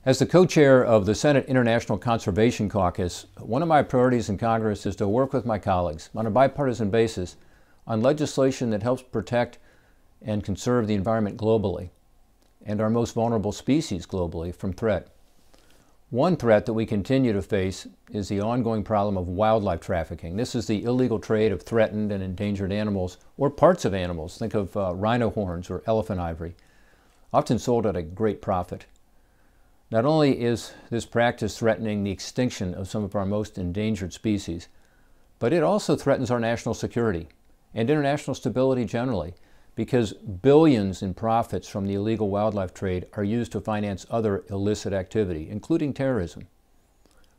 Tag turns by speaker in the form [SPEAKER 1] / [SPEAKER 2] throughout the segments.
[SPEAKER 1] As the co-chair of the Senate International Conservation Caucus, one of my priorities in Congress is to work with my colleagues on a bipartisan basis on legislation that helps protect and conserve the environment globally and our most vulnerable species globally from threat. One threat that we continue to face is the ongoing problem of wildlife trafficking. This is the illegal trade of threatened and endangered animals or parts of animals. Think of rhino horns or elephant ivory, often sold at a great profit. Not only is this practice threatening the extinction of some of our most endangered species, but it also threatens our national security and international stability generally, because billions in profits from the illegal wildlife trade are used to finance other illicit activity, including terrorism.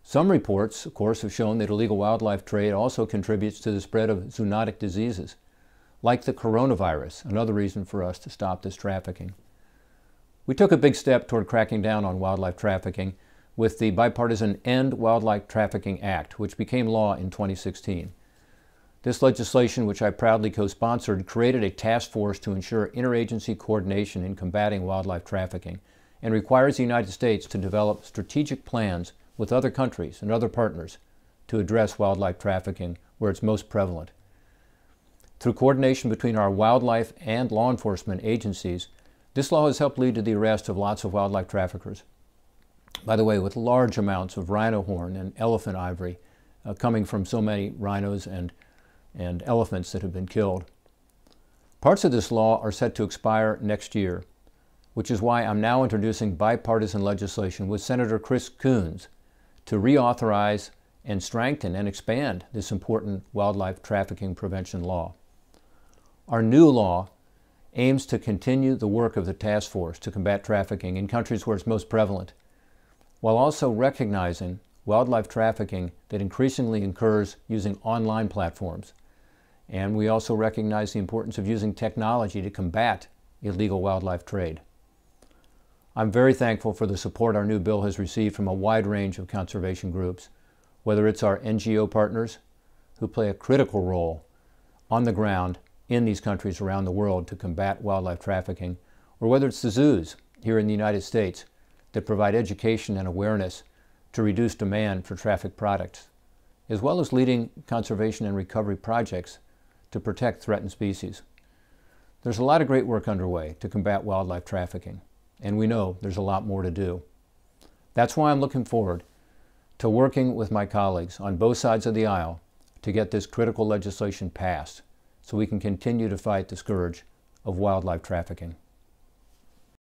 [SPEAKER 1] Some reports, of course, have shown that illegal wildlife trade also contributes to the spread of zoonotic diseases, like the coronavirus, another reason for us to stop this trafficking. We took a big step toward cracking down on wildlife trafficking with the Bipartisan End Wildlife Trafficking Act, which became law in 2016. This legislation, which I proudly co-sponsored, created a task force to ensure interagency coordination in combating wildlife trafficking and requires the United States to develop strategic plans with other countries and other partners to address wildlife trafficking where it's most prevalent. Through coordination between our wildlife and law enforcement agencies, this law has helped lead to the arrest of lots of wildlife traffickers. By the way, with large amounts of rhino horn and elephant ivory coming from so many rhinos and elephants that have been killed. Parts of this law are set to expire next year, which is why I'm now introducing bipartisan legislation with Senator Chris Coons to reauthorize and strengthen and expand this important wildlife trafficking prevention law. Our new law aims to continue the work of the task force to combat trafficking in countries where it's most prevalent, while also recognizing wildlife trafficking that increasingly occurs using online platforms. And we also recognize the importance of using technology to combat illegal wildlife trade. I'm very thankful for the support our new bill has received from a wide range of conservation groups, whether it's our NGO partners, who play a critical role on the ground in these countries around the world to combat wildlife trafficking, or whether it's the zoos here in the United States that provide education and awareness to reduce demand for trafficked products, as well as leading conservation and recovery projects to protect threatened species. There's a lot of great work underway to combat wildlife trafficking, and we know there's a lot more to do. That's why I'm looking forward to working with my colleagues on both sides of the aisle to get this critical legislation passed so we can continue to fight the scourge of wildlife trafficking.